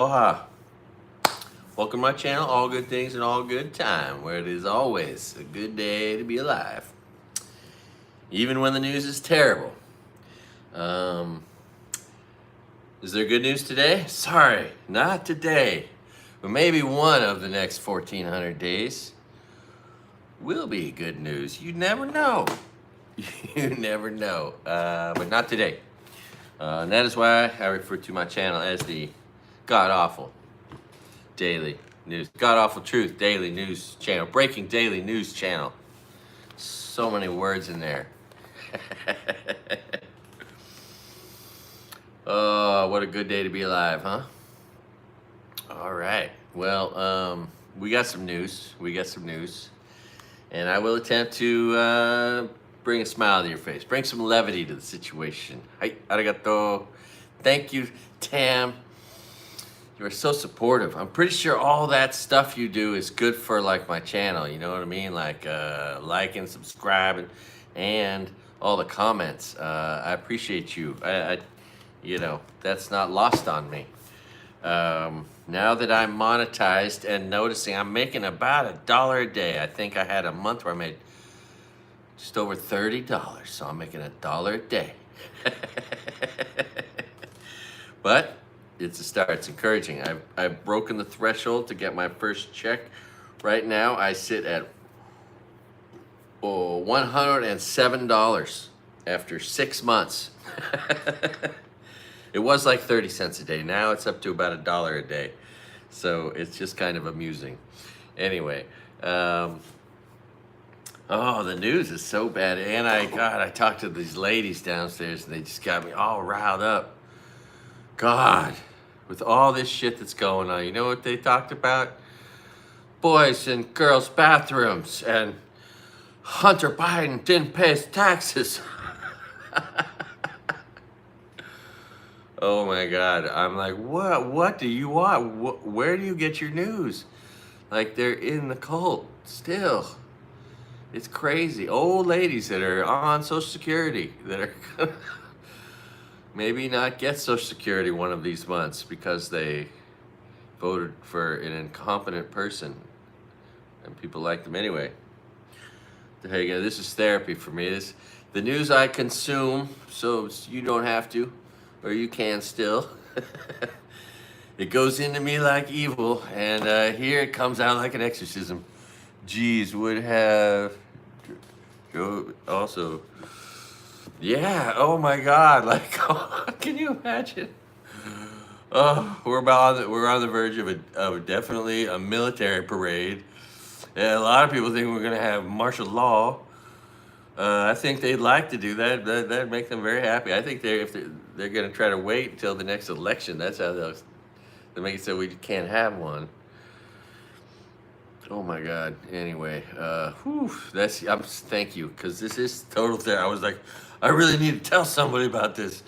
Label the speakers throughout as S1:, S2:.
S1: Aloha. Welcome to my channel, All Good Things and All Good Time, where it is always a good day to be alive. Even when the news is terrible. Is there good news today? Sorry, not today. But maybe one of the next 1,400 days will be good news. You never know. You never know. But not today. And that is why I refer to my channel as the God Awful Daily News, God Awful Truth Daily News Channel, Breaking Daily News Channel. So many words in there. Oh, what a good day to be alive, huh? All right. Well, we got some news. And I will attempt to bring a smile to your face, bring some levity to the situation. Hi, arigato. Thank you, Tam. You are so supportive. I'm pretty sure all that stuff you do is good for like my channel. You know what I mean? Like liking, subscribing, and all the comments. I appreciate you. You know, that's not lost on me. Now that I'm monetized and noticing I'm making about $1 a day. I think I had a month where I made just over $30, so I'm making $1 a day. But it's a start. It's encouraging. I've broken the threshold to get my first check. Right now, I sit at $107 after 6 months. It was like 30 cents a day. Now it's up to about $1 a day. So it's just kind of amusing. Anyway, oh, the news is so bad. And I talked to these ladies downstairs and they just got me all riled up. God, with all this shit that's going on, you know what they talked about? Boys and girls bathrooms and Hunter Biden didn't pay his taxes. Oh my God, I'm like, what do you want? Where do you get your news? Like, they're in the cult still. It's crazy. Old ladies that are on Social Security that are gonna maybe not get Social Security one of these months because they voted for an incompetent person. And people like them anyway. Hey, this is therapy for me. The news I consume, so you don't have to. Or you can still. It goes into me like evil, and here it comes out like an exorcism. Geez, would have also, yeah. Oh my God! Like, can you imagine? Oh, we're on the verge of definitely a military parade. And a lot of people think we're gonna have martial law. I think they'd like to do that. That'd make them very happy. I think they're going to try to wait until the next election. That's how they'll make it so we can't have one. Oh my God. Anyway, thank you, because this is total therapy. I was like, I really need to tell somebody about this.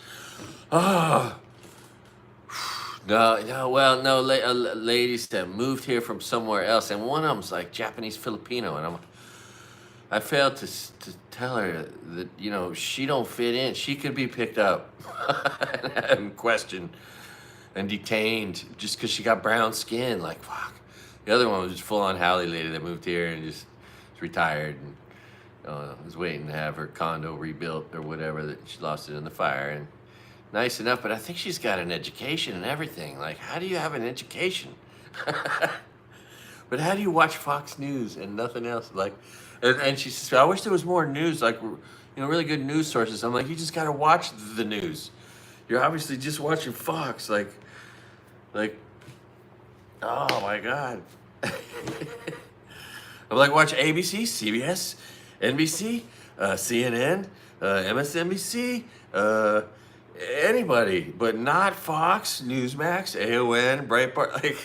S1: Oh. No, ladies that moved here from somewhere else, and one of them's like Japanese Filipino, and I failed to tell her that, you know, she don't fit in. She could be picked up and questioned and detained just because she got brown skin. Like, fuck. The other one was just full-on Halle lady that moved here and just retired and was waiting to have her condo rebuilt or whatever, that she lost it in the fire. And nice enough, but I think she's got an education and everything. Like, how do you have an education? But how do you watch Fox News and nothing else? Like, and she says, I wish there was more news, like, you know, really good news sources. I'm like, you just got to watch the news. You're obviously just watching Fox. Like, oh my God. I'm like, watch ABC, CBS, NBC, CNN, MSNBC, anybody, but not Fox, Newsmax, AON, Breitbart. Like,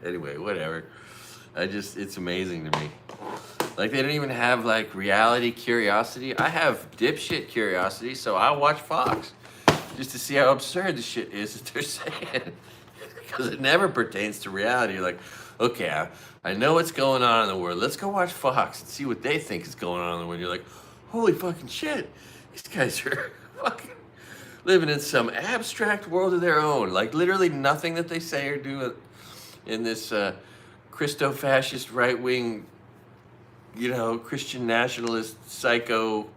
S1: anyway, whatever. It's amazing to me. Like, they don't even have, like, reality curiosity. I have dipshit curiosity, so I watch Fox just to see how absurd the shit is that they're saying. Because it never pertains to reality. You're like, okay, I know what's going on in the world. Let's go watch Fox and see what they think is going on in the world. You're like, holy fucking shit. These guys are fucking living in some abstract world of their own. Like literally nothing that they say or do in this Christo-fascist right-wing, Christian nationalist psycho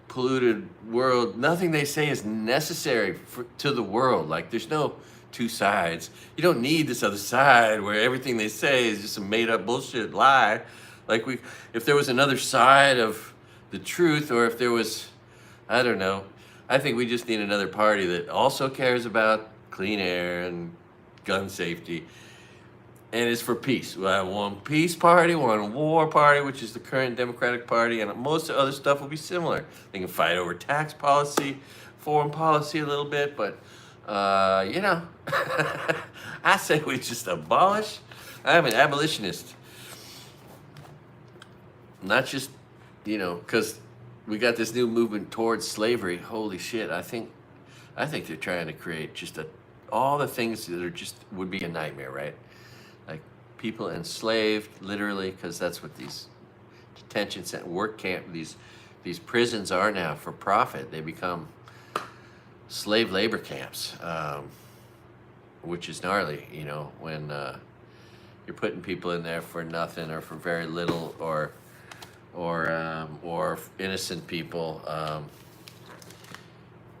S1: polluted world. Nothing they say is necessary to the world. Like there's no two sides. You don't need this other side where everything they say is just a made up bullshit lie. Like if there was another side of the truth, or if there was, I don't know, I think we just need another party that also cares about clean air and gun safety and is for peace. We have one peace party, one war party, which is the current Democratic Party, and most of the other stuff will be similar. They can fight over tax policy, foreign policy a little bit, but I say we just abolish. I'm an abolitionist. Not just, because we got this new movement towards slavery. Holy shit! I think they're trying to create just all the things that are just would be a nightmare, right? Like people enslaved, literally, because that's what these detention center, work camp, these prisons are now for profit. They become slave labor camps, which is gnarly. When you're putting people in there for nothing or for very little, or innocent people.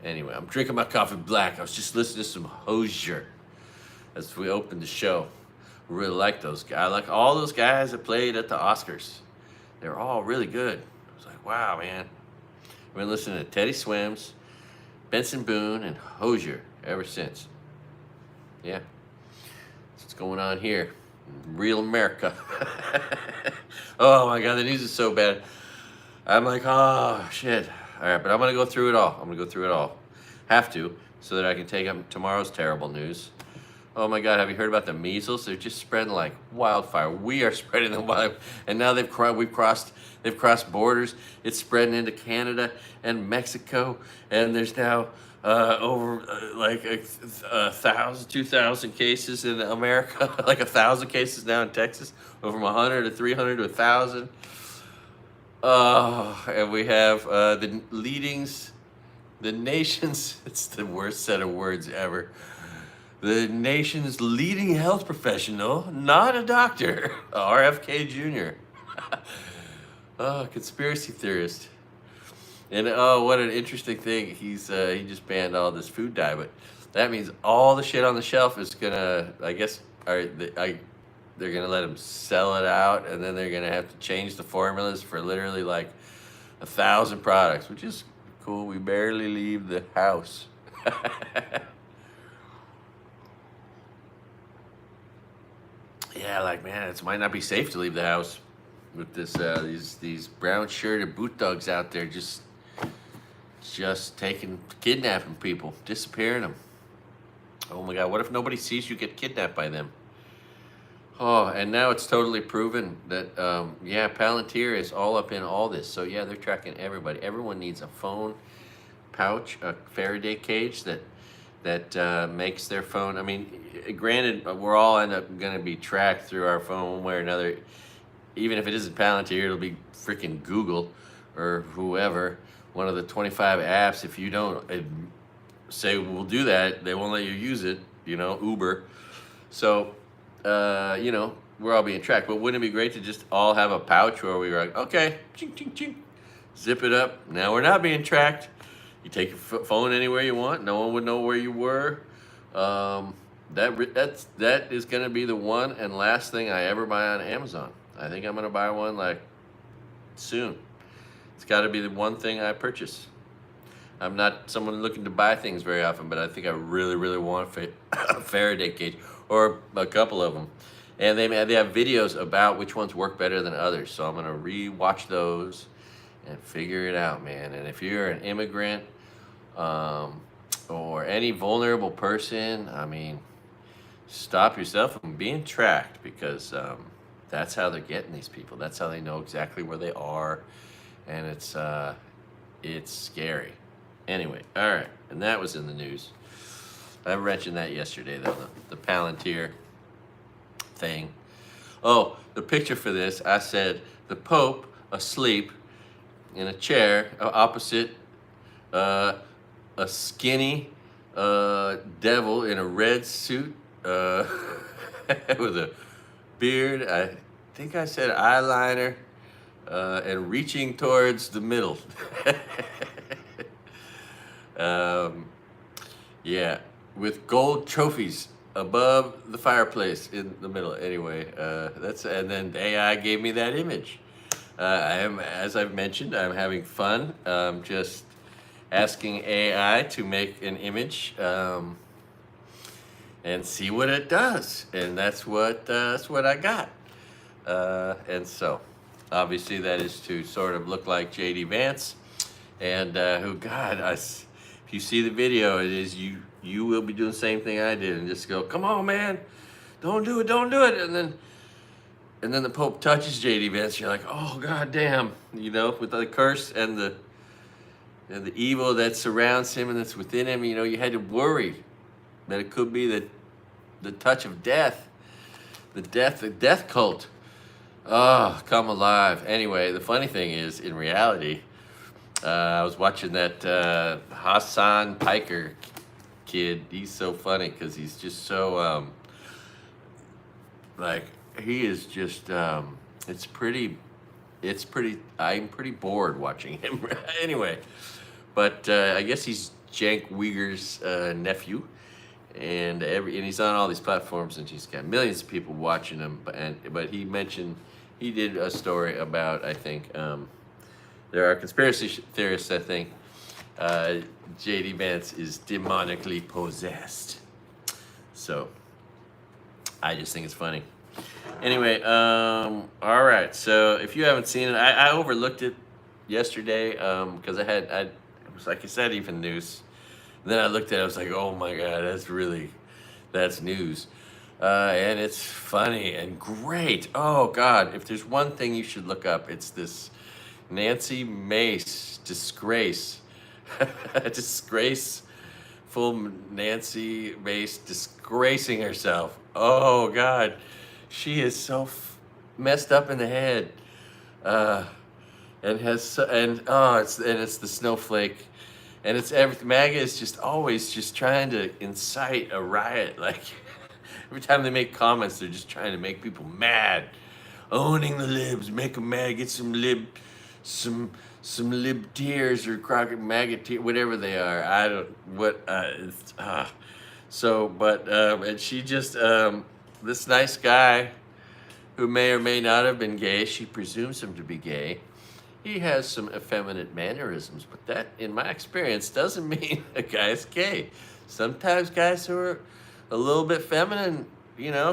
S1: Anyway, I'm drinking my coffee black. I was just listening to some Hozier as we opened the show. I really like those guys. I like all those guys that played at the Oscars. They're all really good. I was like, wow, man. I've been listening to Teddy Swims, Benson Boone, and Hozier ever since. Yeah. That's what's going on here. Real America. Oh my God, the news is so bad. I'm like, oh shit. All right, but I'm gonna go through it all. Have to, so that I can take up tomorrow's terrible news. Oh my God, have you heard about the measles? They're just spreading like wildfire. We are spreading them wildfire, and now they've crossed borders. It's spreading into Canada and Mexico, and there's now over like 1,000, 2,000 cases in America, like 1,000 cases now in Texas, over 100 to 300 to 1,000. And we have the nation's, it's the worst set of words ever. The nation's leading health professional, not a doctor, RFK Jr. Conspiracy theorist. And what an interesting thing. He just banned all this food dye, but that means all the shit on the shelf is gonna, I guess, they're gonna let him sell it out, and then they're gonna have to change the formulas for literally like 1,000 products, which is cool. We barely leave the house. Yeah, like, man, it might not be safe to leave the house with this these brown shirted boot dogs out there just kidnapping people, disappearing them. Oh my God, what if nobody sees you get kidnapped by them? Oh, and now it's totally proven that, Palantir is all up in all this. So yeah, they're tracking everybody. Everyone needs a phone pouch, a Faraday cage that makes their phone. I mean, granted, we're all end up going to be tracked through our phone one way or another. Even if it isn't Palantir, it'll be freaking Google or whoever. One of the 25 apps. If you don't say we'll do that, they won't let you use it. Uber. So, we're all being tracked. But wouldn't it be great to just all have a pouch where we were like, okay, ching, ching, ching, zip it up. Now we're not being tracked. You take your phone anywhere you want. No one would know where you were. That is going to be the one and last thing I ever buy on Amazon. I think I'm going to buy one like soon. It's got to be the one thing I purchase. I'm not someone looking to buy things very often, but I think I really, really want a Faraday cage or a couple of them. And they have videos about which ones work better than others. So I'm going to re-watch those and figure it out, man. And if you're an immigrant or any vulnerable person, I mean, stop yourself from being tracked, because that's how they're getting these people. That's how they know exactly where they are, and it's scary. Anyway, all right, and that was in the news. I mentioned that yesterday, though, the Palantir thing. Oh, the picture for this, I said the Pope asleep in a chair opposite a skinny devil in a red suit with a beard. I think I said eyeliner, and reaching towards the middle. um, yeah, with gold trophies above the fireplace in the middle. Anyway, and then AI gave me that image. I am, as I've mentioned, I'm having fun. Just asking AI to make an image and see what it does, and that's what I got. And so, obviously, that is to sort of look like JD Vance, and who God, if you see the video, it is you will be doing the same thing I did, and just go, come on, man, don't do it, and then the Pope touches JD Vance. You're like, oh God damn, with the curse and the evil that surrounds him and that's within him. You had to worry that it could be the touch of death, the death cult. Oh, come alive. Anyway, the funny thing is, in reality, I was watching that Hassan Piker kid. He's so funny because he's just so he is just I'm pretty bored watching him. Anyway, but I guess he's Cenk Uyghur's nephew, and he's on all these platforms, and he's got millions of people watching him. But he did a story about, I think, there are conspiracy theorists that think JD Vance is demonically possessed. So I just think it's funny. Anyway, all right. So if you haven't seen it, I overlooked it yesterday because it was, like I said, even news. And then I looked at it, I was like, oh my God, that's news. And it's funny and great. Oh God, if there's one thing you should look up, it's this Nancy Mace disgrace. Disgraceful Nancy Mace disgracing herself. Oh God. She is so messed up in the head, and it's the snowflake, and it's everything. MAGA is just always just trying to incite a riot. Like every time they make comments, they're just trying to make people mad, owning the libs, make them mad, get some lib tears or crockett MAGA tears, whatever they are. I don't what so, but and she just this nice guy who may or may not have been gay, she presumes him to be gay. He has some effeminate mannerisms, but that, in my experience, doesn't mean a guy's gay. Sometimes guys who are a little bit feminine,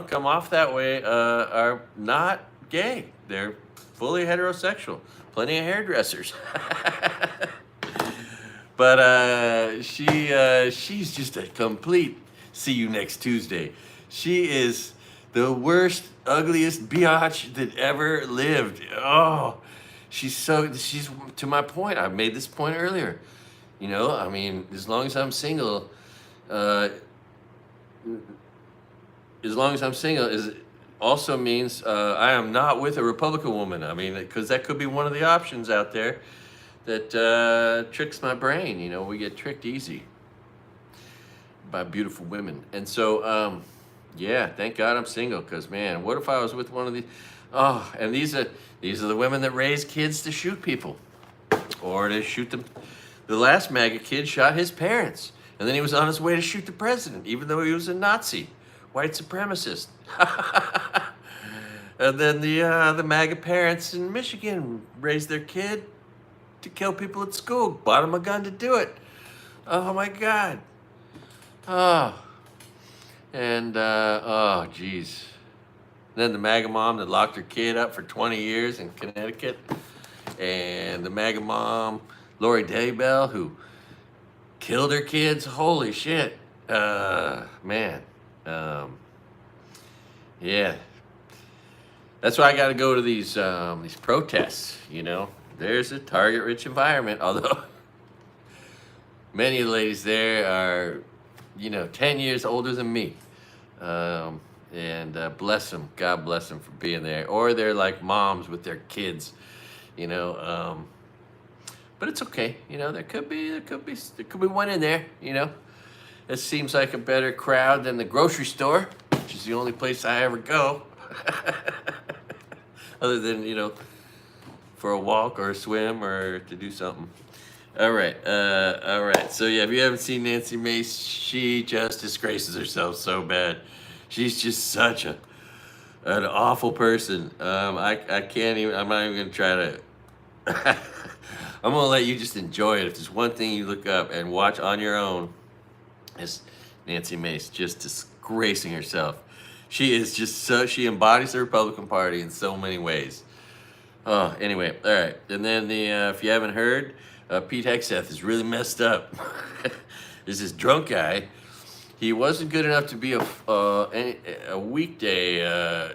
S1: come off that way, are not gay. They're fully heterosexual. Plenty of hairdressers. But she's just a complete see you next Tuesday. She is the worst, ugliest biatch that ever lived. Oh, she's to my point. I made this point earlier. As long as I'm single, is also means I am not with a Republican woman. Because that could be one of the options out there that tricks my brain. We get tricked easy by beautiful women. And so, yeah, thank God I'm single, because, man, what if I was with one of these? Oh, and these are the women that raise kids to shoot people or to shoot them. The last MAGA kid shot his parents, and then he was on his way to shoot the president, even though he was a Nazi, white supremacist. And then the MAGA parents in Michigan raised their kid to kill people at school, bought him a gun to do it. Oh, my God. Oh. And, oh, geez. Then the MAGA mom that locked her kid up for 20 years in Connecticut. And the MAGA mom, Lori Daybell, who killed her kids. Holy shit. Man. Yeah. That's why I got to go to these protests, There's a target-rich environment, although many of the ladies there are 10 years older than me. And bless them. God bless them for being there. Or they're like moms with their kids, But but it's okay. There could be one in there. It seems like a better crowd than the grocery store, which is the only place I ever go, other than for a walk or a swim or to do something. All right. So yeah, if you haven't seen Nancy Mace, she just disgraces herself so bad. She's just such an awful person. I can't even. I'm not even gonna try to. I'm gonna let you just enjoy it. If there's one thing you look up and watch on your own, it's Nancy Mace just disgracing herself. She is just she embodies the Republican Party in so many ways. Oh, anyway, all right. And then if you haven't heard, Pete Hegseth is really messed up. There's this drunk guy. He wasn't good enough to be a weekday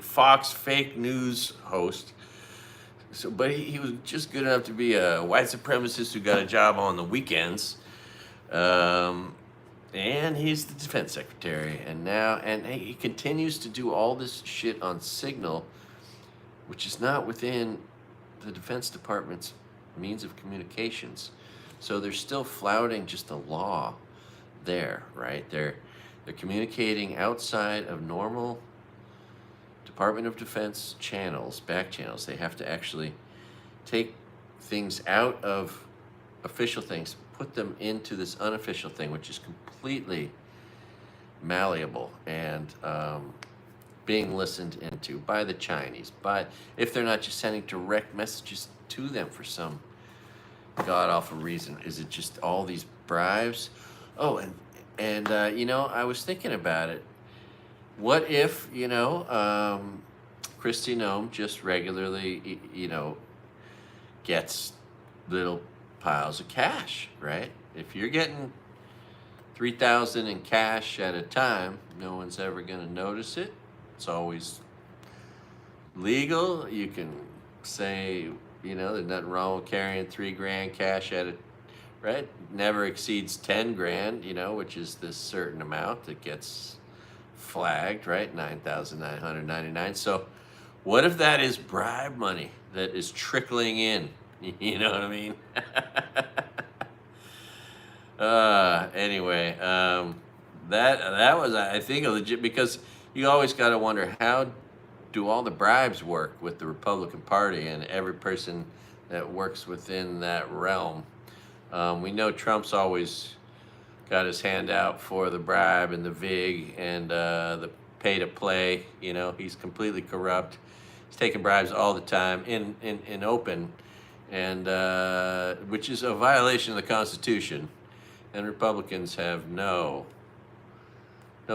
S1: Fox fake news host. So, but he was just good enough to be a white supremacist who got a job on the weekends. And he's the defense secretary. And he continues to do all this shit on Signal, which is not within the Defense Department's means of communications. So they're still flouting just the law there, right? They're communicating outside of normal Department of Defense channels, back channels. They have to actually take things out of official things, put them into this unofficial thing, which is completely malleable and being listened into by the Chinese. But if they're not just sending direct messages to them for some god-awful reason, is it just all these bribes? Oh, and I was thinking about it. What if, Kristi Noem just regularly, gets little piles of cash, right? If you're getting $3,000 in cash at a time, no one's ever going to notice it. It's always legal. You can say, there's nothing wrong with carrying $3,000 cash at it, right? Never exceeds $10,000, which is this certain amount that gets flagged, right? $9,999. So what if that is bribe money that is trickling in? You know what I mean? Anyway, that was, I think, a legit, because you always got to wonder, how do all the bribes work with the Republican Party and every person that works within that realm? We know Trump's always got his hand out for the bribe and the VIG and the pay to play. He's completely corrupt. He's taking bribes all the time in open, and which is a violation of the Constitution. And Republicans have no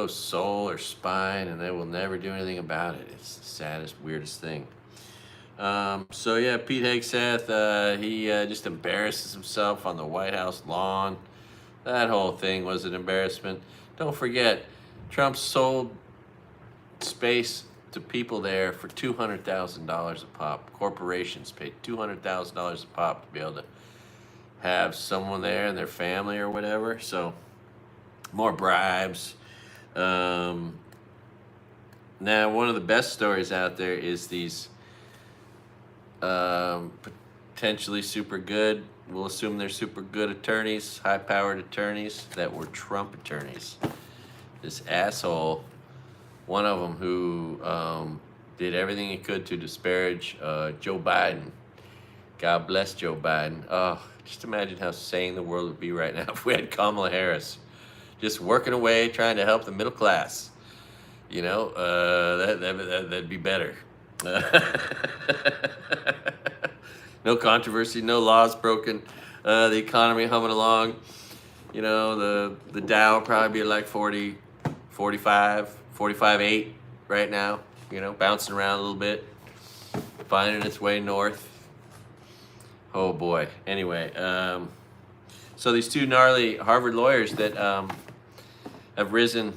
S1: soul or spine, and they will never do anything about it. It's the saddest, weirdest thing. So yeah, Pete Hegseth, he just embarrasses himself on the White House lawn. That whole thing was an embarrassment. Don't forget, Trump sold space to people there for $200,000 a pop. Corporations paid $200,000 a pop to be able to have someone there and their family or whatever. So more bribes. Now, one of the best stories out there is these potentially super good, we'll assume they're super good attorneys, high-powered attorneys that were Trump attorneys. This asshole, one of them who did everything he could to disparage Joe Biden. God bless Joe Biden. Oh, just imagine how sane the world would be right now if we had Kamala Harris just working away, trying to help the middle class. That'd be better. No controversy, no laws broken, the economy humming along. The Dow probably be like 40, 45, 45.8 right now, bouncing around a little bit, finding its way north. Oh boy. Anyway, so these two gnarly Harvard lawyers that have risen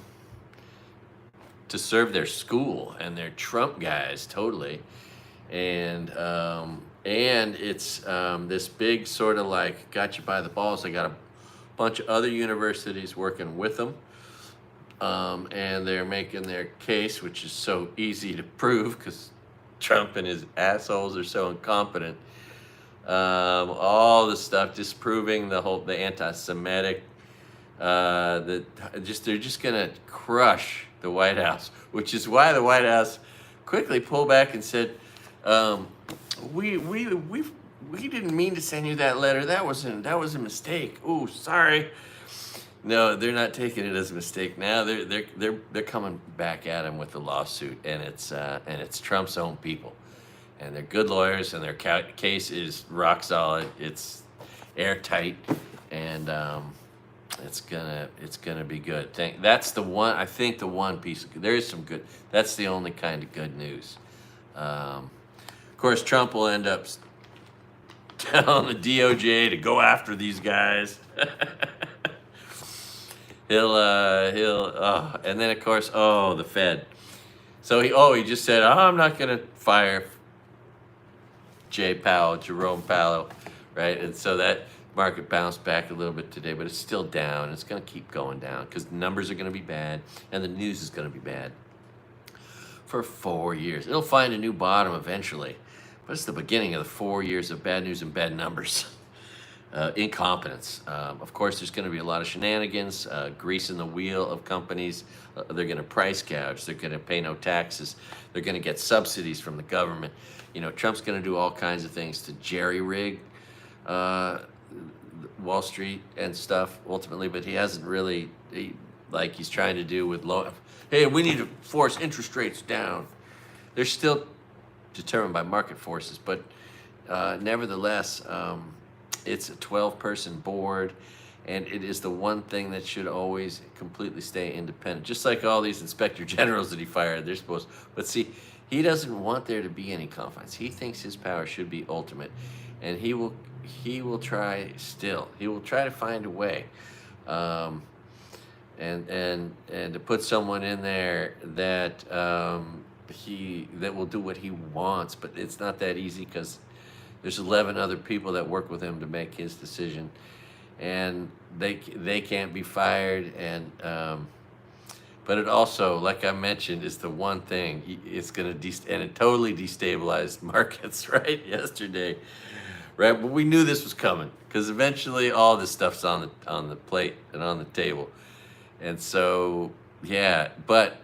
S1: to serve their school, and they're Trump guys totally, and it's this big sort of like got you by the balls. They got a bunch of other universities working with them, and they're making their case, which is so easy to prove because Trump and his assholes are so incompetent. all the stuff disproving the anti-Semitic. They're just gonna crush the White House, which is why the White House quickly pulled back and said, we didn't mean to send you that letter. That was a mistake. Ooh, sorry. No, they're not taking it as a mistake now. They're coming back at him with the lawsuit, and it's Trump's own people, and they're good lawyers, and their case is rock solid. It's airtight, and it's gonna be good. That's the one. I think the one piece. There is some good. That's the only kind of good news. Of course, Trump will end up telling the DOJ to go after these guys. And then of course, the Fed. So he just said, I'm not gonna fire Jerome Powell, right? And so that market bounced back a little bit today, but it's still down. It's gonna keep going down because the numbers are gonna be bad and the news is gonna be bad for 4 years. It'll find a new bottom eventually, but it's the beginning of the 4 years of bad news and bad numbers. Incompetence. Of course, there's going to be a lot of shenanigans, greasing the wheel of companies. They're going to price gouge. They're going to pay no taxes. They're going to get subsidies from the government. Trump's going to do all kinds of things to jerry-rig Wall Street and stuff ultimately, but he hasn't really, like he's trying to do with hey, we need to force interest rates down. They're still determined by market forces, but nevertheless, it's a 12-person board, and it is the one thing that should always completely stay independent. Just like all these inspector generals that he fired, they're supposed. But see, he doesn't want there to be any confines. He thinks his power should be ultimate, and he will try still. He will try to find a way, and to put someone in there that that will do what he wants. But it's not that easy because there's 11 other people that work with him to make his decision, and they can't be fired. And but it also, like I mentioned, is the one thing. It's gonna and it totally destabilized markets right yesterday, right? But we knew this was coming because eventually all this stuff's on the plate and on the table, and so yeah. But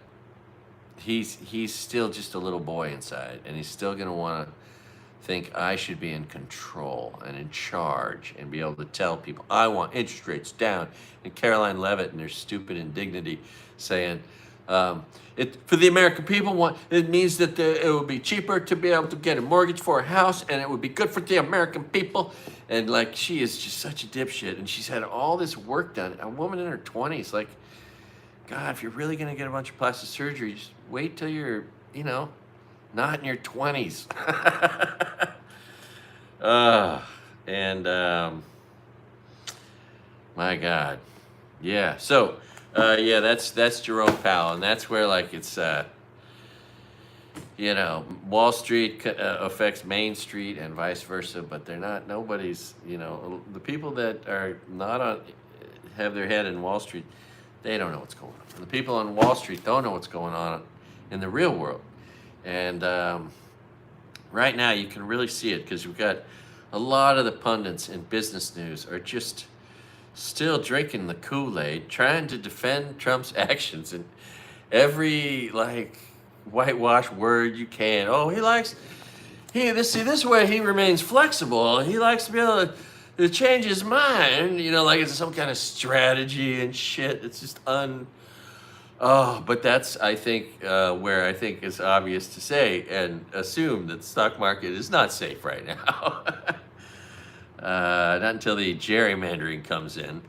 S1: he's still just a little boy inside, and he's still gonna want to think I should be in control and in charge and be able to tell people I want interest rates down. And Caroline Levitt and their stupid indignity saying for the American people, it means that it will be cheaper to be able to get a mortgage for a house, and it would be good for the American people. And like, she is just such a dipshit, and she's had all this work done. A woman in her 20s, like, God, if you're really gonna get a bunch of plastic surgery, just wait till you're not in your 20s. My God. Yeah. So, that's Jerome Powell, and that's where it's Wall Street affects Main Street and vice versa, but nobody's, the people that are not have their head in Wall Street, they don't know what's going on. The people on Wall Street don't know what's going on in the real world. And right now you can really see it because we've got a lot of the pundits in business news are just still drinking the Kool-Aid, trying to defend Trump's actions and every whitewash word you can. Oh, this way he remains flexible. He likes to be able to change his mind. Like it's some kind of strategy and shit. It's just but that's, I think, where I think it's obvious to say and assume that the stock market is not safe right now. Not until the gerrymandering comes in.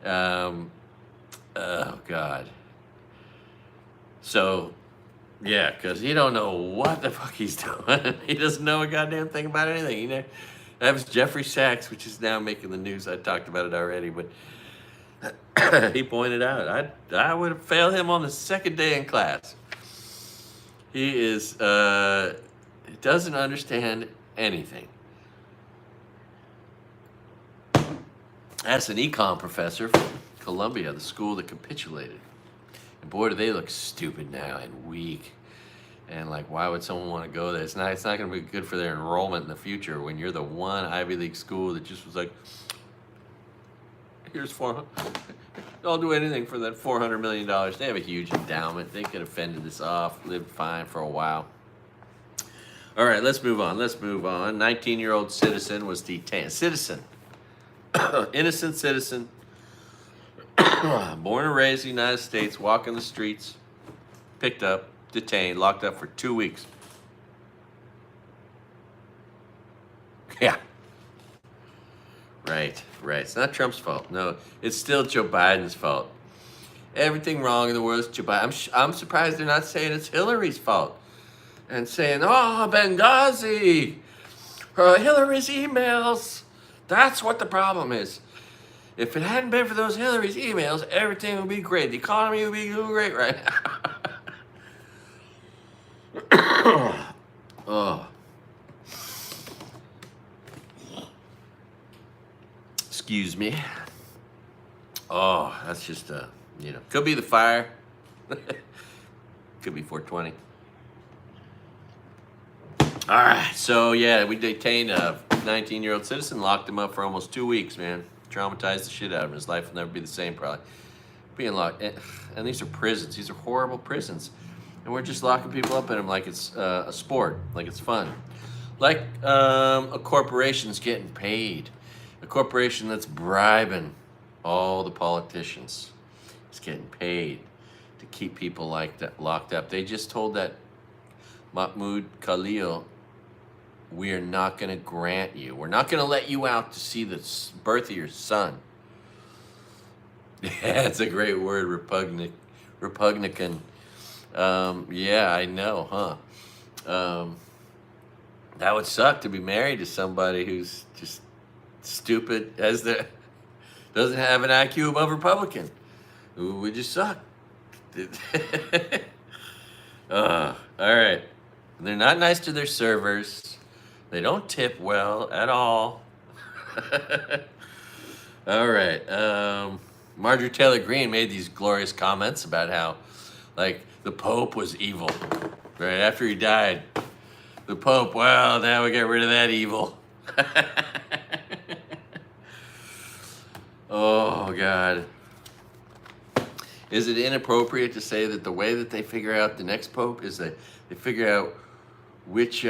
S1: Oh, God. So, yeah, because he don't know what the fuck he's doing. He doesn't know a goddamn thing about anything. That was Jeffrey Sachs, which is now making the news. I talked about it already, but he pointed out I would have failed him on the second day in class. He doesn't understand anything. That's an econ professor from Columbia, the school that capitulated. And boy, do they look stupid now and weak. And like, why would someone want to go there? It's not going to be good for their enrollment in the future when you're the one Ivy League school that just was like, here's 400. I'll do anything for that $400 million. They have a huge endowment. They could have fended this off, lived fine for a while. All right, let's move on. 19-year-old citizen was detained. Citizen. Innocent citizen. Born and raised in the United States, walking the streets, picked up, detained, locked up for 2 weeks. Yeah. Right. It's not Trump's fault. No, it's still Joe Biden's fault. Everything wrong in the world is Joe Biden. I'm surprised they're not saying it's Hillary's fault. And saying, oh, Benghazi, Hillary's emails. That's what the problem is. If it hadn't been for those Hillary's emails, everything would be great. The economy would be doing great right now. Oh. Excuse me. Oh, that's just, could be the fire. Could be 420. All right, so yeah, we detained a 19-year-old citizen, locked him up for almost 2 weeks, man. Traumatized the shit out of him. His life will never be the same, probably. Being locked, and these are prisons. These are horrible prisons. And we're just locking people up in them like it's a sport, like it's fun. Like a corporation's getting paid. A corporation that's bribing all the politicians is getting paid to keep people like that locked up. They just told that Mahmoud Khalil, we are not going to grant you. We're not going to let you out to see the birth of your son. Yeah, it's a great word, Republican. Yeah, I know, huh? That would suck to be married to somebody who's just stupid, doesn't have an IQ above Republican. Ooh, we just suck. All right. They're not nice to their servers. They don't tip well at all. All right. Marjorie Taylor Greene made these glorious comments about how, like, the Pope was evil. Right after he died, the Pope, well, now we get rid of that evil. Oh, God. Is it inappropriate to say that the way that they figure out the next Pope is that they figure out which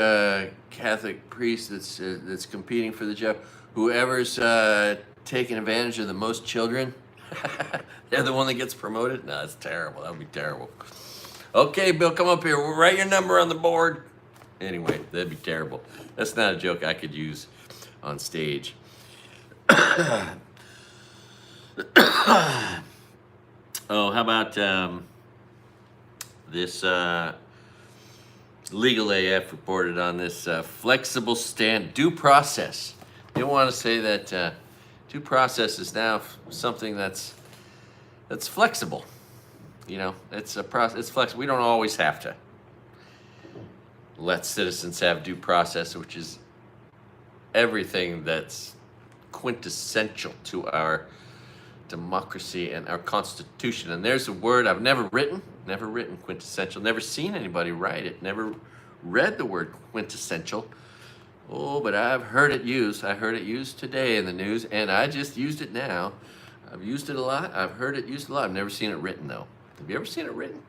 S1: Catholic priest that's competing for the job, whoever's taking advantage of the most children, they're the one that gets promoted? No, that's terrible. That would be terrible. Okay, Bill, come up here. We'll write your number on the board. Anyway, that'd be terrible. That's not a joke I could use on stage. Oh, how about this Legal AF reported on this flexible due process. They want to say that due process is now something that's flexible. You know, it's a process. It's flexible. We don't always have to let citizens have due process, which is everything that's quintessential to our democracy and our Constitution. And there's a word I've never written quintessential, never seen anybody write it, never read the word quintessential. Oh, but I've heard it used. I heard it used today in the news, and I just used it now. I've used it a lot. I've heard it used a lot. I've never seen it written, though. Have you ever seen it written?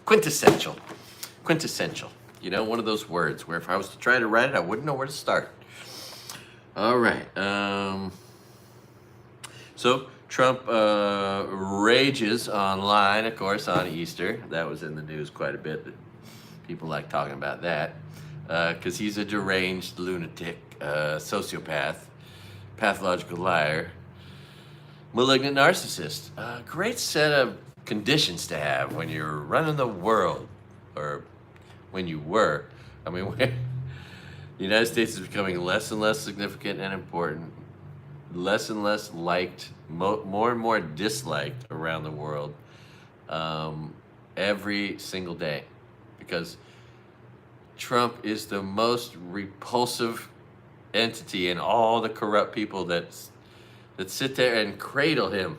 S1: Quintessential. Quintessential. You know, one of those words where if I was to try to write it, I wouldn't know where to start. All right. So Trump rages online, of course, on Easter. That was in the news quite a bit. People like talking about that because he's a deranged lunatic, sociopath, pathological liar, malignant narcissist. Great set of conditions to have when you're running the world, or when you were. I mean, the United States is becoming less and less significant and important, less and less liked, more and more disliked around the world every single day, because Trump is the most repulsive entity in all the corrupt people that sit there and cradle him.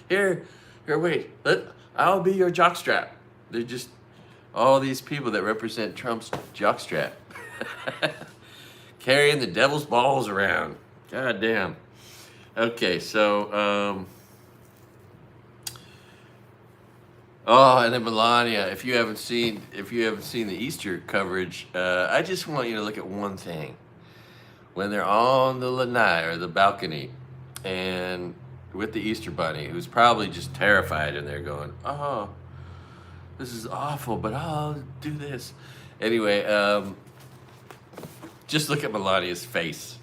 S1: Here, wait, I'll be your jockstrap. All these people that represent Trump's jockstrap. Carrying the devil's balls around. God damn. Okay, so, oh, and then Melania, if you haven't seen the Easter coverage, I just want you to look at one thing. When they're on the lanai or the balcony, and with the Easter Bunny, who's probably just terrified, and they're going, "Oh, this is awful, but I'll do this." Anyway, just look at Melania's face.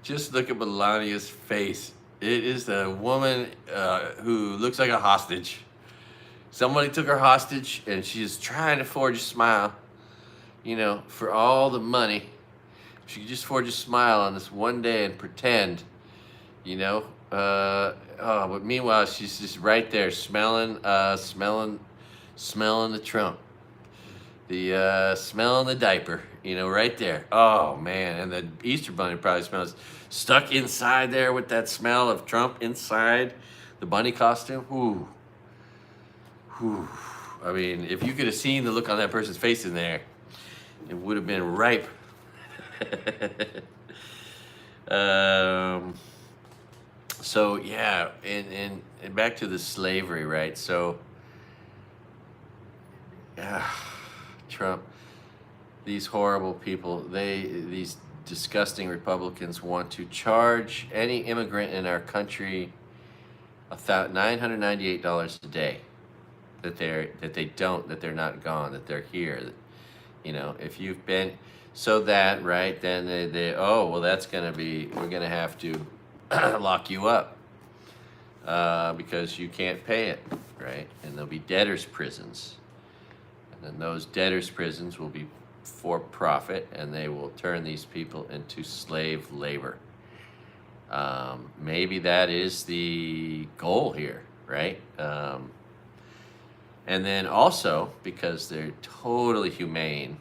S1: Just look at Melania's face. It is a woman who looks like a hostage. Somebody took her hostage, and she's trying to forge a smile, for all the money. She could just forge a smile on this one day and pretend, but meanwhile, she's just right there smelling the Trump. The smelling the diaper, right there. Oh man, and the Easter Bunny probably smells stuck inside there with that smell of Trump inside the bunny costume. Ooh. I mean, if you could have seen the look on that person's face in there, it would have been ripe. So yeah, and back to the slavery, right? So, Trump, these horrible people, these disgusting Republicans want to charge any immigrant in our country $998 a day that they're not gone, that they're here. If you've been, so that, right, then that's gonna be, we're gonna have to lock you up because you can't pay it, right? And there'll be debtors' prisons. And then those debtors' prisons will be for profit, and they will turn these people into slave labor. Maybe that is the goal here, right? And then also, because they're totally humane,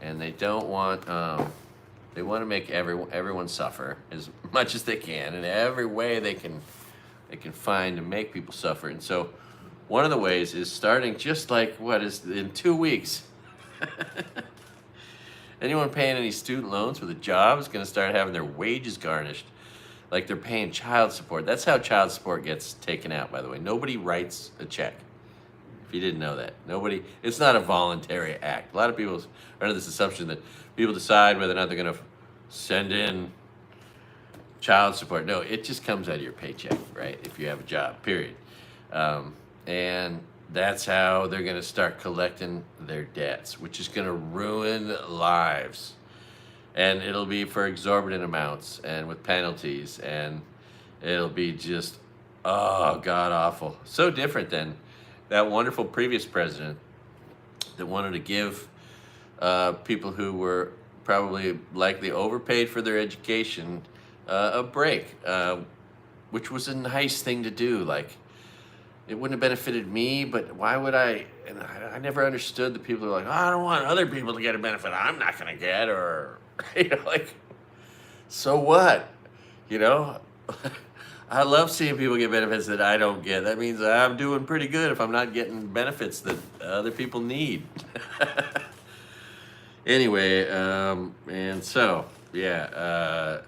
S1: and they don't want, they want to make everyone suffer as much as they can, in every way they can find to make people suffer. And so, one of the ways is starting just like in 2 weeks. Anyone paying any student loans with a job is going to start having their wages garnished, like they're paying child support. That's how child support gets taken out, by the way. Nobody writes a check. If you didn't know that, it's not a voluntary act. A lot of people are under this assumption that people decide whether or not they're going to send in child support. No, it just comes out of your paycheck, right? If you have a job, period. And that's how they're going to start collecting their debts, which is going to ruin lives. And it'll be for exorbitant amounts and with penalties, and it'll be just, god awful. So different than that wonderful previous president that wanted to give people who were probably likely overpaid for their education a break, which was a nice thing to do. Like, it wouldn't have benefited me, but why would I? And I never understood the people who are like, I don't want other people to get a benefit I'm not going to get, or, so what? I love seeing people get benefits that I don't get. That means I'm doing pretty good if I'm not getting benefits that other people need. Anyway, and so, they're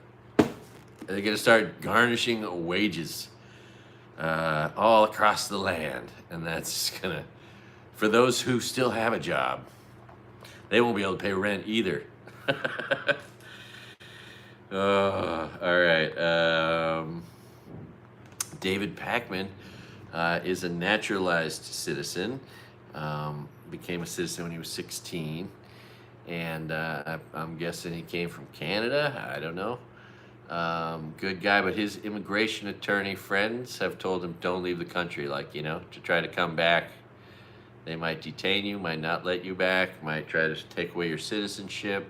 S1: going to start garnishing wages all across the land. And that's going to, for those who still have a job, they won't be able to pay rent either. All right. David Pakman is a naturalized citizen. Became a citizen when he was 16. And I'm guessing he came from Canada. I don't know. Good guy, but his immigration attorney friends have told him don't leave the country, to try to come back. They might detain you, might not let you back, might try to take away your citizenship,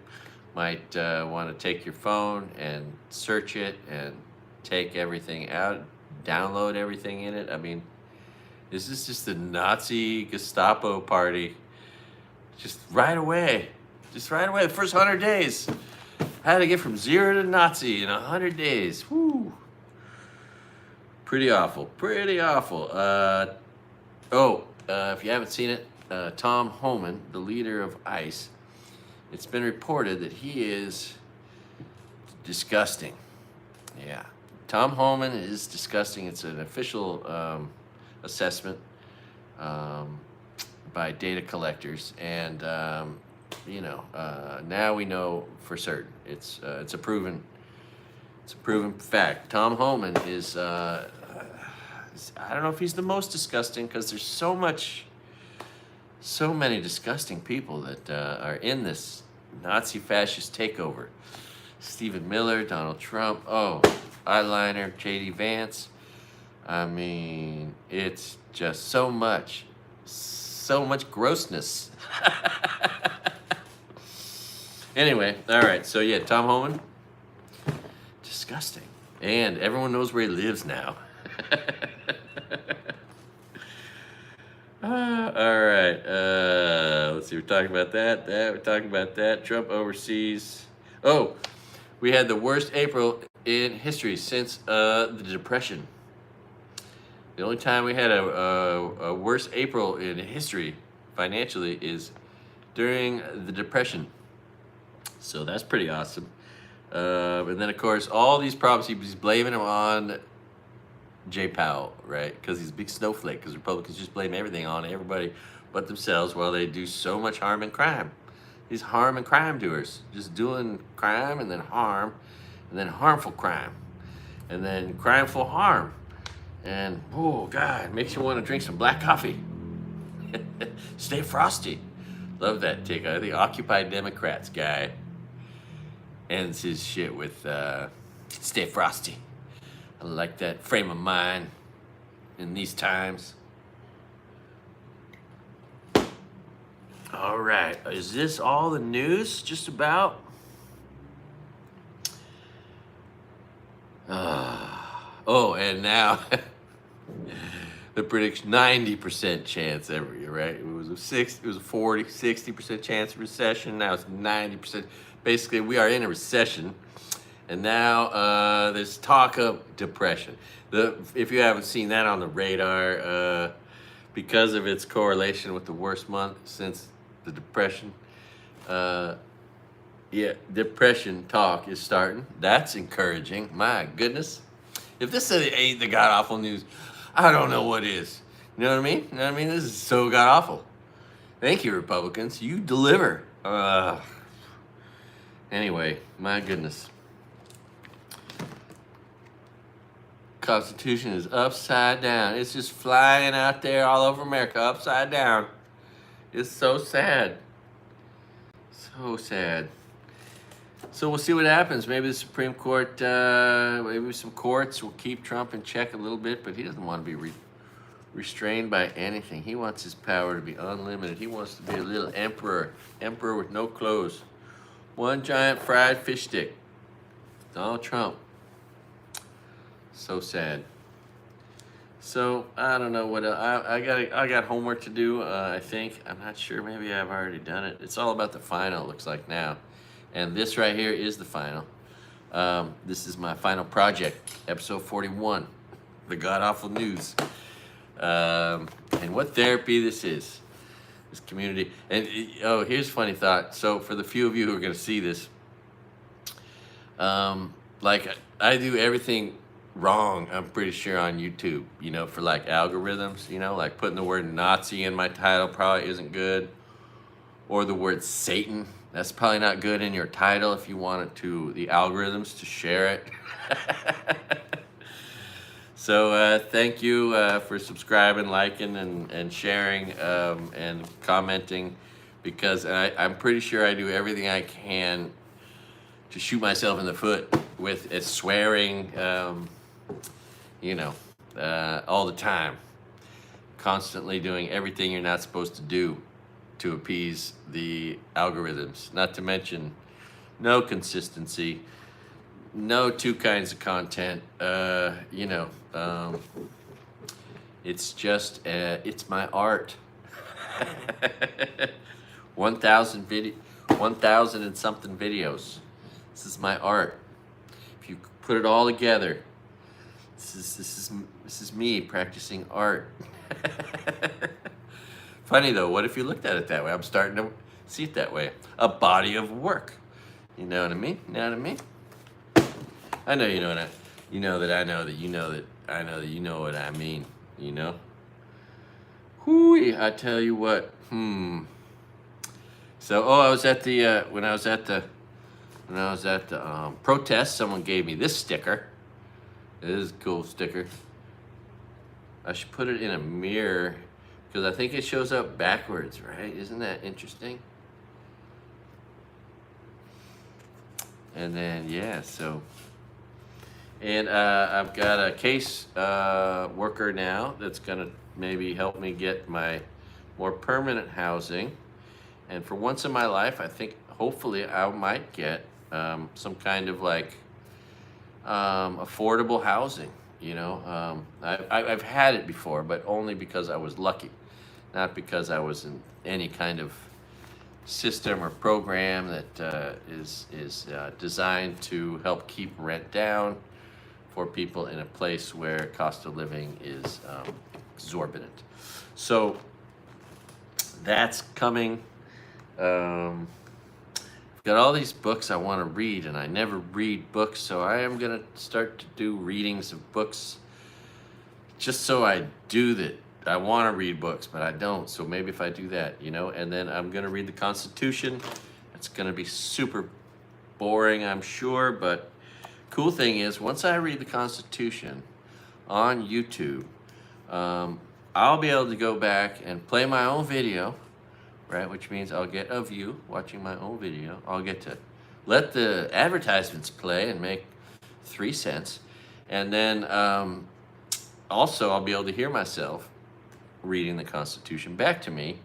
S1: might want to take your phone and search it and take everything out, download everything in it. I mean, this is just the Nazi Gestapo party. Just right away, the first 100 days. How to get from 0 to Nazi in 100 days. Woo. Pretty awful. if you haven't seen it, Tom Homan, the leader of ICE, it's been reported that he is disgusting. Yeah. Tom Homan is disgusting. It's an official assessment by data collectors. And, now we know for certain. It's a proven fact. Tom Homan is, I don't know if he's the most disgusting, because there's so many disgusting people that are in this Nazi fascist takeover. Stephen Miller, Donald Trump, eyeliner, J.D. Vance. I mean, it's just so much grossness. Anyway, all right, so yeah, Tom Homan, disgusting. And everyone knows where he lives now. All right, let's see, we're talking about that, we're talking about that. Trump overseas. Oh, we had the worst April in history since the Depression. The only time we had a worse April in history financially is during the Depression. So that's pretty awesome. And then, of course, all these problems, he's blaming them on Jay Powell, right? Because he's a big snowflake, because Republicans just blame everything on everybody but themselves while they do so much harm and crime. These harm and crime doers, just doing crime and then harm, and then harmful crime, and then crimeful harm. And, oh, God, makes you want to drink some black coffee. Stay frosty. Love that take. The Occupy Democrats guy ends his shit with stay frosty. I like that frame of mind in these times. All right, is this all the news just about? And now the prediction, 90% chance every year, right? It was a 40, 60% chance of recession. Now it's 90%. Basically, we are in a recession. And now there's talk of depression. If you haven't seen that on the radar, because of its correlation with the worst month since the Depression, depression talk is starting. That's encouraging. My goodness. If this ain't the god-awful news, I don't know what is. You know what I mean? This is so god-awful. Thank you, Republicans. You deliver. Anyway, my goodness. Constitution is upside down. It's just flying out there all over America, upside down. It's so sad. So sad. So we'll see what happens. Maybe the Supreme Court, maybe some courts will keep Trump in check a little bit, but he doesn't want to be restrained by anything. He wants his power to be unlimited. He wants to be a little emperor with no clothes. One giant fried fish stick. Donald Trump. So sad. So I don't know what I got homework to do. I think I'm not sure. Maybe I've already done it. It's all about the final. It looks like now, and this right here is the final. This is my final project, episode 41, the god awful news, and what therapy this is. This community, and here's a funny thought. So for the few of you who are going to see this, like I do everything wrong, I'm pretty sure, on YouTube, for like algorithms, like putting the word Nazi in my title probably isn't good, or the word Satan, that's probably not good in your title if you want the algorithms to share it. So thank you for subscribing, liking, and sharing, and commenting, because I'm pretty sure I do everything I can to shoot myself in the foot with swearing, all the time, constantly doing everything you're not supposed to do to appease the algorithms, not to mention no consistency, no two kinds of content, it's just, it's my art. 1,000 and something videos. This is my art. If you put it all together, this is me practicing art. Funny though, what if you looked at it that way? I'm starting to see it that way. A body of work. You know what I mean? You know what I mean? I know you know what you know that I know that you know that I know that you know what I mean. You know? Whoo! I tell you what. So, I was at the when I was at the protest. Someone gave me this sticker. It is a cool sticker. I should put it in a mirror because I think it shows up backwards, right? Isn't that interesting? And then and I've got a case worker now that's gonna maybe help me get my more permanent housing. And for once in my life, I think hopefully I might get some kind of like affordable housing. You know, I've had it before, but only because I was lucky, not because I was in any kind of system or program that is designed to help keep rent down for people in a place where cost of living is exorbitant. So that's coming. I've got all these books I want to read, and I never read books, so I am going to start to do readings of books just so I do that. I want to read books, but I don't, so maybe if I do that, you know, and then I'm going to read the Constitution. It's going to be super boring, I'm sure, but cool thing is, once I read the Constitution on YouTube, I'll be able to go back and play my own video, right? Which means I'll get a view watching my own video. I'll get to let the advertisements play and make 3 cents. And then also I'll be able to hear myself reading the Constitution back to me,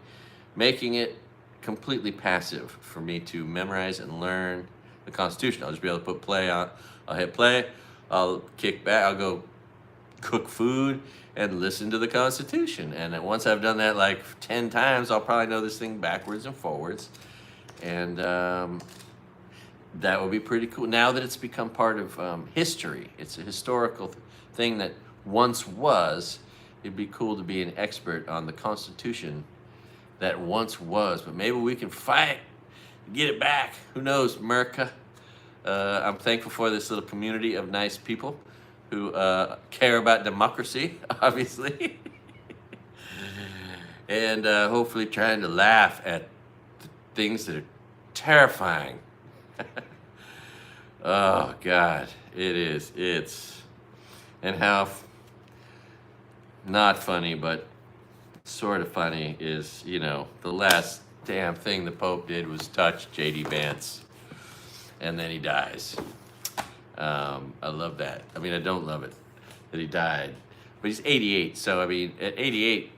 S1: making it completely passive for me to memorize and learn the Constitution. I'll just be able to put play on. I'll hit play. I'll kick back. I'll go cook food and listen to the Constitution. And then once I've done that like 10 times, I'll probably know this thing backwards and forwards. And that will be pretty cool. Now that it's become part of history, it's a historical thing that once was. It'd be cool to be an expert on the Constitution that once was. But maybe we can fight, get it back. Who knows, America? I'm thankful for this little community of nice people who care about democracy, obviously. And hopefully trying to laugh at the things that are terrifying. Oh, God, it is. And how not funny, but sort of funny is, you know, the last damn thing the Pope did was touch J.D. Vance. And then he dies. I love that. I mean, I don't love it that he died. But he's 88, so I mean, at 88,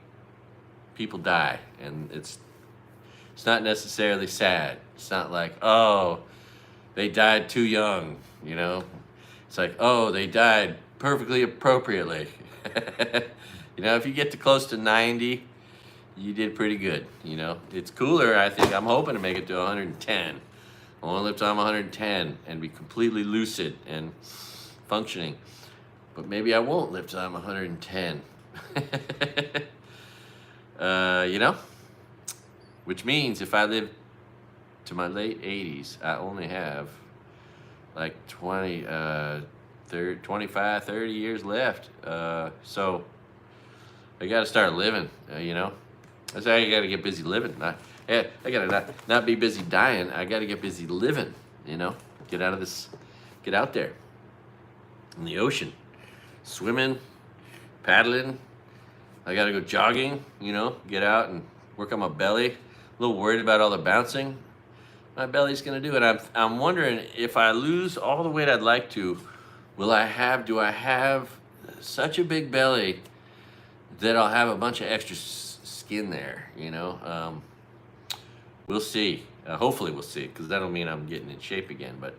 S1: people die. And it's not necessarily sad. It's not like, oh, they died too young, you know? It's like, oh, they died perfectly appropriately. You know, if you get to close to 90, you did pretty good, you know? It's cooler, I think. I'm hoping to make it to 110. I want to live till I'm 110 and be completely lucid and functioning. But maybe I won't live till I'm 110. You know? Which means if I live to my late 80s, I only have like 25, 30 years left. So I got to start living, you know? I say I got to get busy living. I got to not be busy dying. I got to get busy living, you know? Get out there in the ocean, swimming, paddling. I got to go jogging, you know, get out and work on my belly. A little worried about all the bouncing my belly's going to do. And I'm wondering if I lose all the weight I'd like to, do I have such a big belly that I'll have a bunch of extra skin there, you know? We'll see. Hopefully we'll see, because that'll mean I'm getting in shape again. But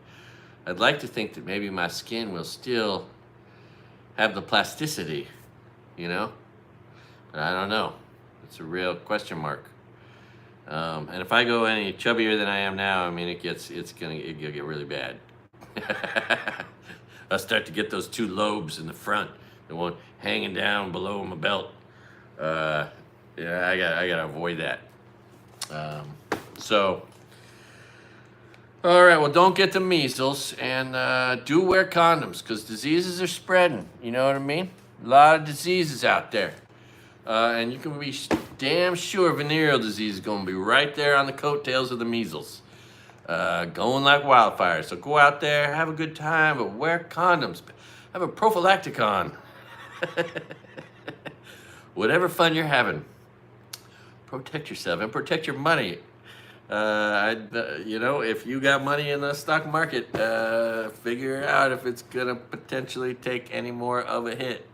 S1: I'd like to think that maybe my skin will still have the plasticity, you know? But I don't know. It's a real question mark. And if I go any chubbier than I am now, I mean, it'll get really bad. I'll start to get those 2 lobes in the front, the one hanging down below my belt. Yeah, I gotta avoid that. So, all right. Well, don't get the measles, and do wear condoms because diseases are spreading. You know what I mean? A lot of diseases out there, and you can be damn sure venereal disease is going to be right there on the coattails of the measles, going like wildfire. So go out there, have a good time, but wear condoms. Have a prophylacticon. Whatever fun you're having, protect yourself and protect your money. If you got money in the stock market, figure out if it's gonna potentially take any more of a hit,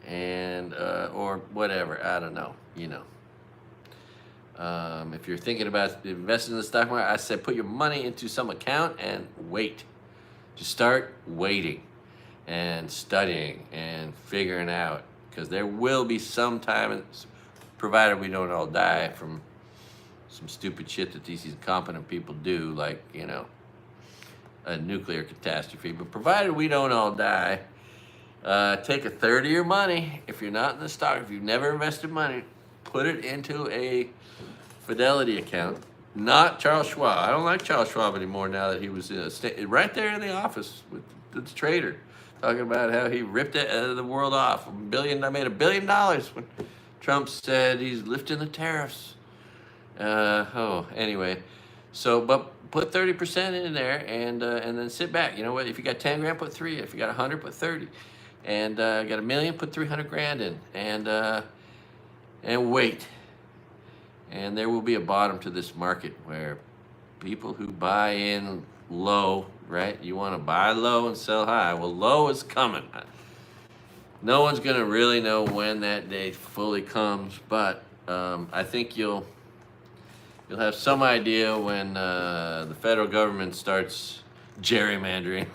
S1: and or whatever. I don't know. If you're thinking about investing in the stock market, I said put your money into some account and wait. Just start waiting and studying and figuring out, because there will be some time, provided we don't all die from some stupid shit that these incompetent people do, like, a nuclear catastrophe. But provided we don't all die, take a third of your money. If you're not in the stock, if you've never invested money, put it into a Fidelity account. Not Charles Schwab. I don't like Charles Schwab anymore now that he was right there in the office with the trader, talking about how he ripped the world off. I made $1 billion when Trump said he's lifting the tariffs. Anyway, so but put 30% in there, and then sit back. You know what? If you got 10 grand, put 3. If you got 100, put 30. And got $1 million, put 300 grand in, and wait. And there will be a bottom to this market where people who buy in low, right? You want to buy low and sell high. Well, low is coming. No one's gonna really know when that day fully comes, but I think you'll have some idea when the federal government starts gerrymandering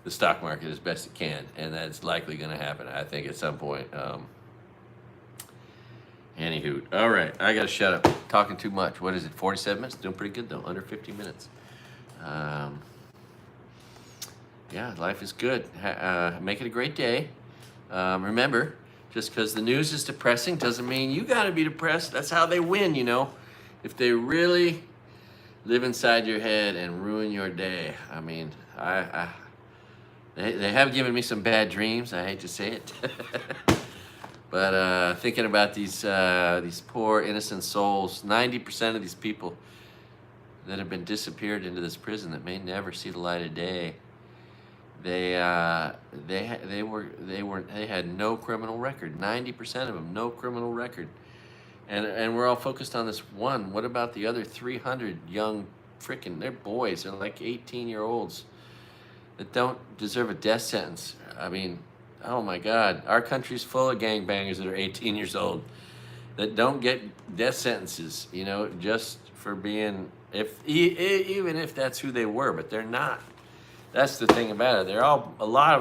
S1: the stock market as best it can, and that's likely going to happen, I think, at some point. Anywho, all right, I got to shut up. Talking too much. What is it, 47 minutes? Doing pretty good, though, under 50 minutes. Yeah, life is good. Make it a great day. Remember, just because the news is depressing doesn't mean you got to be depressed. That's how they win, If they really live inside your head and ruin your day. I mean, they have given me some bad dreams. I hate to say it. But thinking about these poor innocent souls, 90% of these people that have been disappeared into this prison that may never see the light of day. They had no criminal record. 90% of them, no criminal record, and we're all focused on this one. What about the other 300 young they're boys? They're like 18-year-olds that don't deserve a death sentence. I mean, oh my God, our country's full of gangbangers that are 18 years old that don't get death sentences. Just for being even if that's who they were, but they're not. That's the thing about it.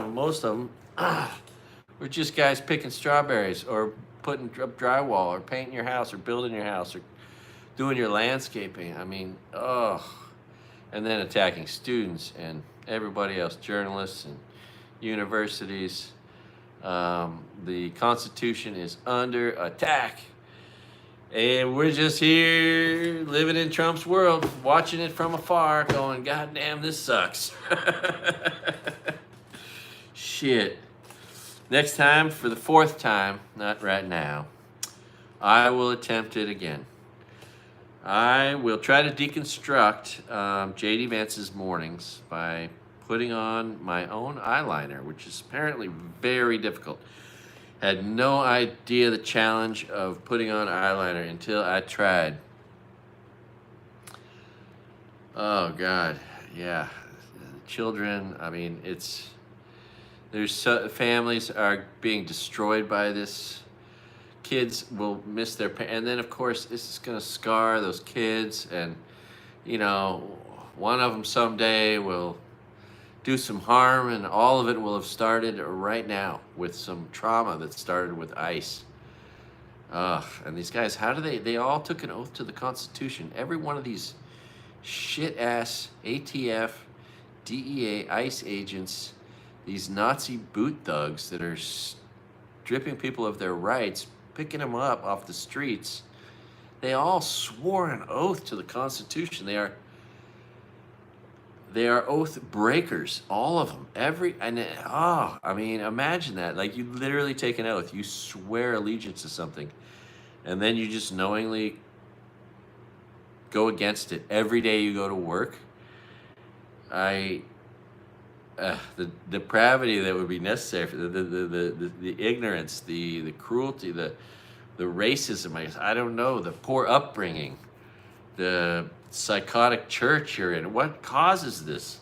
S1: Most of them, were just guys picking strawberries or putting up drywall or painting your house or building your house or doing your landscaping. I mean, and then attacking students and everybody else, journalists and universities. The Constitution is under attack. And we're just here living in Trump's world, watching it from afar, going, God damn, this sucks. Shit. Next time, for the 4th time, not right now, I will attempt it again. I will try to deconstruct J.D. Vance's mornings by putting on my own eyeliner, which is apparently very difficult. Had no idea the challenge of putting on eyeliner until I tried. Oh God, yeah. Children, I mean, families are being destroyed by this. Kids will miss their parents, and then of course this is gonna scar those kids, and one of them someday will do some harm, and all of it will have started right now with some trauma that started with ICE. And these guys, how do they all took an oath to the Constitution. Every one of these shit-ass ATF, DEA, ICE agents, these Nazi boot thugs that are stripping people of their rights picking them up off the streets, they all swore an oath to the Constitution. They are oath breakers, all of them. I mean, imagine that. Like, you literally take an oath, you swear allegiance to something, and then you just knowingly go against it every day you go to work. The depravity that would be necessary for the ignorance, the cruelty, the racism, I don't know, the poor upbringing, the psychotic church you're in. What causes this?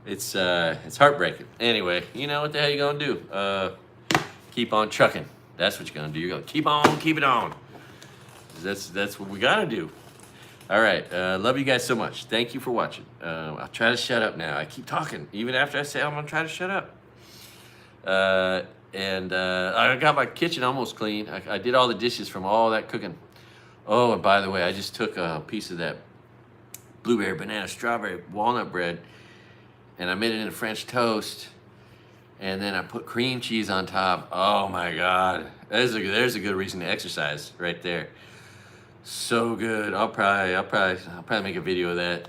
S1: It's heartbreaking. Anyway, you know what the hell you gonna do? Keep on trucking. That's what you're gonna do. You're gonna keep on, keep it on. That's what we gotta do. All right, love you guys so much. Thank you for watching. I'll try to shut up now. I keep talking, even after I say I'm gonna try to shut up. I got my kitchen almost clean. I did all the dishes from all that cooking. Oh, and by the way, I just took a piece of that blueberry, banana, strawberry, walnut bread, and I made it into French toast, and then I put cream cheese on top. Oh my God, there's a good reason to exercise right there. So good. I'll probably make a video of that.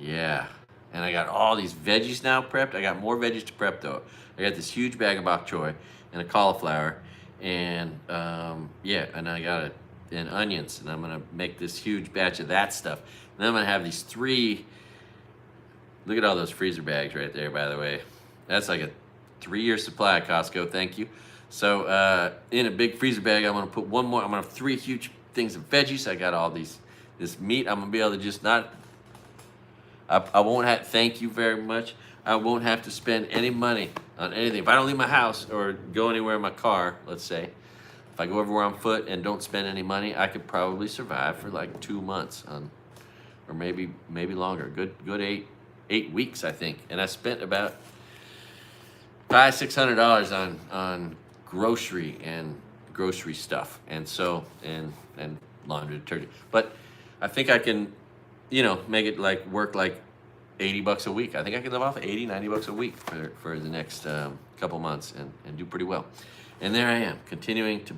S1: Yeah. And I got all these veggies now prepped. I got more veggies to prep though. I got this huge bag of bok choy and a cauliflower, and and I got and onions, and I'm gonna make this huge batch of that stuff. And then I'm gonna have these 3. Look at all those freezer bags right there, by the way. That's like a 3-year supply at Costco. Thank you. So in a big freezer bag, I'm gonna put one more. I'm gonna have 3 huge things of veggies. I got all this meat. I'm gonna be able to just not. I won't have. Thank you very much. I won't have to spend any money on anything. If I don't leave my house or go anywhere in my car, let's say, if I go everywhere on foot and don't spend any money, I could probably survive for like 2 months or maybe longer. Good 8 weeks, I think. And I spent about $500-600 on grocery stuff, and laundry detergent. But I think I can, make it work like $80 a week. I think I can live off $80-90 a week for the next couple months and do pretty well. And there I am, continuing to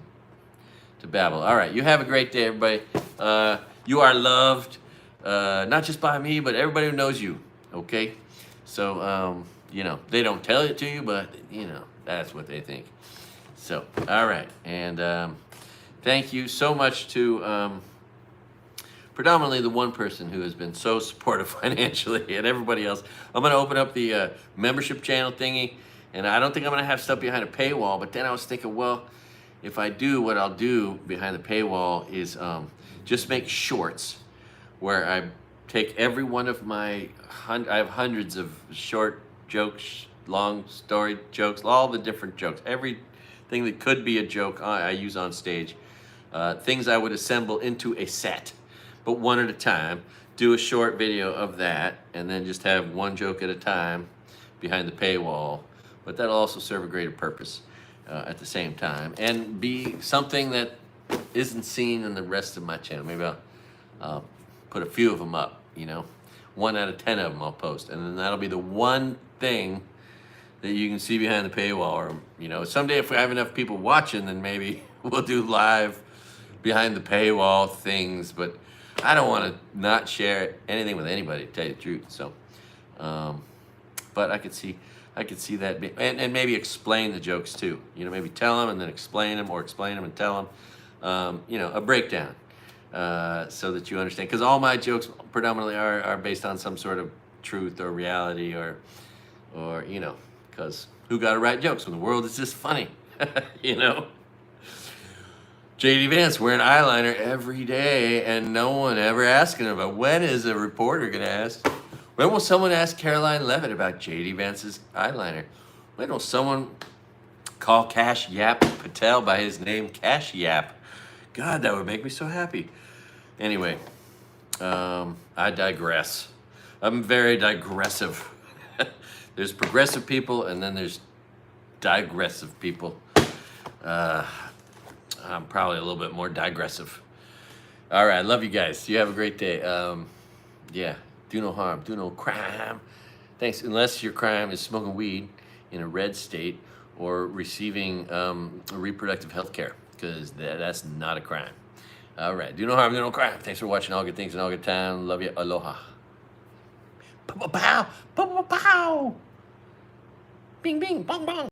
S1: babble. All right, you have a great day, everybody. You are loved, not just by me, but everybody who knows you. Okay, so they don't tell it to you, but that's what they think. So, all right, and thank you so much to predominantly the one person who has been so supportive financially, and everybody else. I'm going to open up the membership channel thingy, and I don't think I'm going to have stuff behind a paywall, but then I was thinking, well, if I do, what I'll do behind the paywall is just make shorts where I take every one of I have hundreds of short jokes, long story jokes, all the different jokes, everything that could be a joke I use on stage, things I would assemble into a set, but one at a time, do a short video of that, and then just have one joke at a time behind the paywall, but that'll also serve a greater purpose at the same time, and be something that isn't seen in the rest of my channel. Maybe I'll put a few of them up, 1 out of 10 of them I'll post, and then that'll be the one thing that you can see behind the paywall. Or someday if we have enough people watching, then maybe we'll do live behind the paywall things, but I don't want to not share anything with anybody, to tell you the truth. So but I could see that and maybe explain the jokes too, maybe tell them and then explain them, or explain them and tell them, a breakdown, so that you understand, because all my jokes predominantly are based on some sort of truth or reality, or because who got to write jokes when the world is just funny? J.D. Vance wearing eyeliner every day, and no one ever asking him about, when is a reporter going to ask? When will someone ask Caroline Levitt about J.D. Vance's eyeliner? When will someone call Cash Yap Patel by his name, Cash Yap? God, that would make me so happy. Anyway, I digress. I'm very digressive. There's progressive people, and then there's digressive people. I'm probably a little bit more digressive. All right, I love you guys. You have a great day. Do no harm, do no crime. Thanks, unless your crime is smoking weed in a red state or receiving reproductive health care, because that's not a crime. All right. Do no harm, do no crime. Thanks for watching All Good Things and All Good Time. Love you. Aloha. Pow, pow, pow, pow, pow. Bing, bing, bong, bong.